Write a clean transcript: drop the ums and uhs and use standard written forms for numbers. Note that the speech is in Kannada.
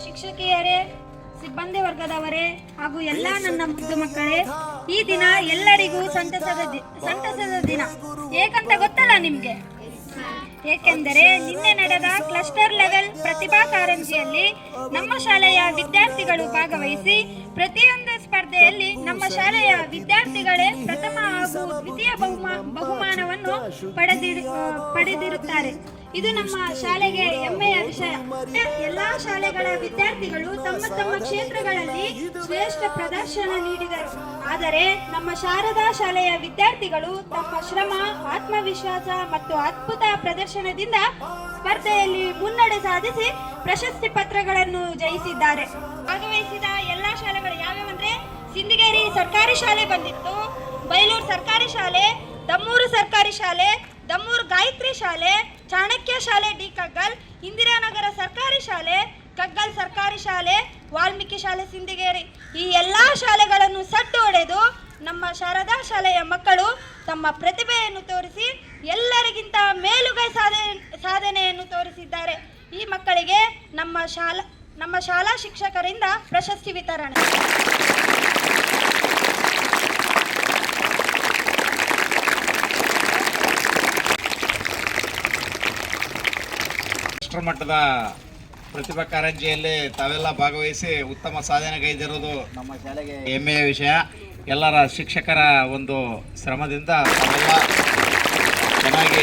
ಶಿಕ್ಷಕಿಯರೇ, ಸಿಬ್ಬಂದಿ ವರ್ಗದವರೇ ಹಾಗೂ ಎಲ್ಲ ನನ್ನ ಮುದ್ದು ಮಕ್ಕಳೇ, ಈ ದಿನ ಎಲ್ಲರಿಗೂ ಸಂತಸದ ದಿನ. ಏಕಂತ ಗೊತ್ತಲ್ಲ ನಿಮ್ಗೆ? ಏಕೆಂದರೆ ನಿನ್ನೆ ನಡೆದ ಕ್ಲಸ್ಟರ್ ಲೆವೆಲ್ ಪ್ರತಿಭಾ ಕಾರಂಜಿಯಲ್ಲಿ ನಮ್ಮ ಶಾಲೆಯ ವಿದ್ಯಾರ್ಥಿಗಳು ಭಾಗವಹಿಸಿ ಪ್ರತಿಯೊಂದು ಸ್ಪರ್ಧೆಯಲ್ಲಿ ನಮ್ಮ ಶಾಲೆಯ ವಿದ್ಯಾರ್ಥಿಗಳೇ ಪ್ರಥಮ ಹಾಗೂ ದ್ವಿತೀಯ ಬಹುಮಾನವನ್ನು ಪಡೆದಿರುತ್ತಾರೆ. ಇದು ನಮ್ಮ ಶಾಲೆಗೆ ಹೆಮ್ಮೆಯ ವಿಷಯ. ಎಲ್ಲಾ ಶಾಲೆಗಳ ವಿದ್ಯಾರ್ಥಿಗಳು ತಮ್ಮ ತಮ್ಮ ಕ್ಷೇತ್ರಗಳಲ್ಲಿ ಶ್ರೇಷ್ಠ ಪ್ರದರ್ಶನ ನೀಡಿದರು. ಆದರೆ ನಮ್ಮ ಶಾರದಾ ಶಾಲೆಯ ವಿದ್ಯಾರ್ಥಿಗಳು ತಮ್ಮ ಶ್ರಮ, ಆತ್ಮವಿಶ್ವಾಸ ಮತ್ತು ಅದ್ಭುತ ಪ್ರದರ್ಶನದಿಂದ ಸ್ಪರ್ಧೆಯಲ್ಲಿ ಮುನ್ನಡೆ ಸಾಧಿಸಿ ಪ್ರಶಸ್ತಿ ಪತ್ರಗಳನ್ನು ಜಯಿಸಿದ್ದಾರೆ. ಭಾಗವಹಿಸಿದ ಎಲ್ಲಾ ಶಾಲೆಗಳು ಯಾವ್ಯಾವಂದ್ರೆ ಸಿಂದಗೇರಿ ಸರ್ಕಾರಿ ಶಾಲೆ ಬಂದಿತ್ತು, ಬೈಲೂರು ಸರ್ಕಾರಿ ಶಾಲೆ, ದಮ್ಮೂರು ಸರ್ಕಾರಿ ಶಾಲೆ, ದಮ್ಮೂರು ಗಾಯತ್ರಿ ಶಾಲೆ, ಚಾಣಕ್ಯ ಶಾಲೆ ಡಿ ಕಗ್ಗಲ್, ಇಂದಿರಾನಗರ ಸರ್ಕಾರಿ ಶಾಲೆ, ಕಗ್ಗಲ್ ಸರ್ಕಾರಿ ಶಾಲೆ, ವಾಲ್ಮೀಕಿ ಶಾಲೆ ಸಿಂದಗೇರಿ. ಈ ಎಲ್ಲಾ ಶಾಲೆಗಳನ್ನು ಸಡ್ಡು ಹೊಡೆದು ನಮ್ಮ ಶಾರದಾ ಶಾಲೆಯ ಮಕ್ಕಳು ತಮ್ಮ ಪ್ರತಿಭೆಯನ್ನು ತೋರಿಸಿ ಎಲ್ಲರಿಗಿಂತ ಮೇಲುಗೈ ಸಾಧನೆಯನ್ನು ತೋರಿಸಿದ್ದಾರೆ. ಈ ಮಕ್ಕಳಿಗೆ ನಮ್ಮ ಶಾಲಾ ಶಿಕ್ಷಕರಿಂದ ಪ್ರಶಸ್ತಿ ವಿತರಣೆ. ರಾಷ್ಟ್ರಮಟ್ಟದ ಪ್ರತಿಭಾ ಕಾರಂಜಿಯಲ್ಲಿ ತಾವೆಲ್ಲ ಭಾಗವಹಿಸಿ ಉತ್ತಮ ಸಾಧನೆಗೈದಿರುವುದು ನಮ್ಮ ಶಾಲೆಗೆ ಹೆಮ್ಮೆಯ ವಿಷಯ. ಎಲ್ಲರ ಶಿಕ್ಷಕರ ಒಂದು ಶ್ರಮದಿಂದ ತಾವೆಲ್ಲ ಚೆನ್ನಾಗಿ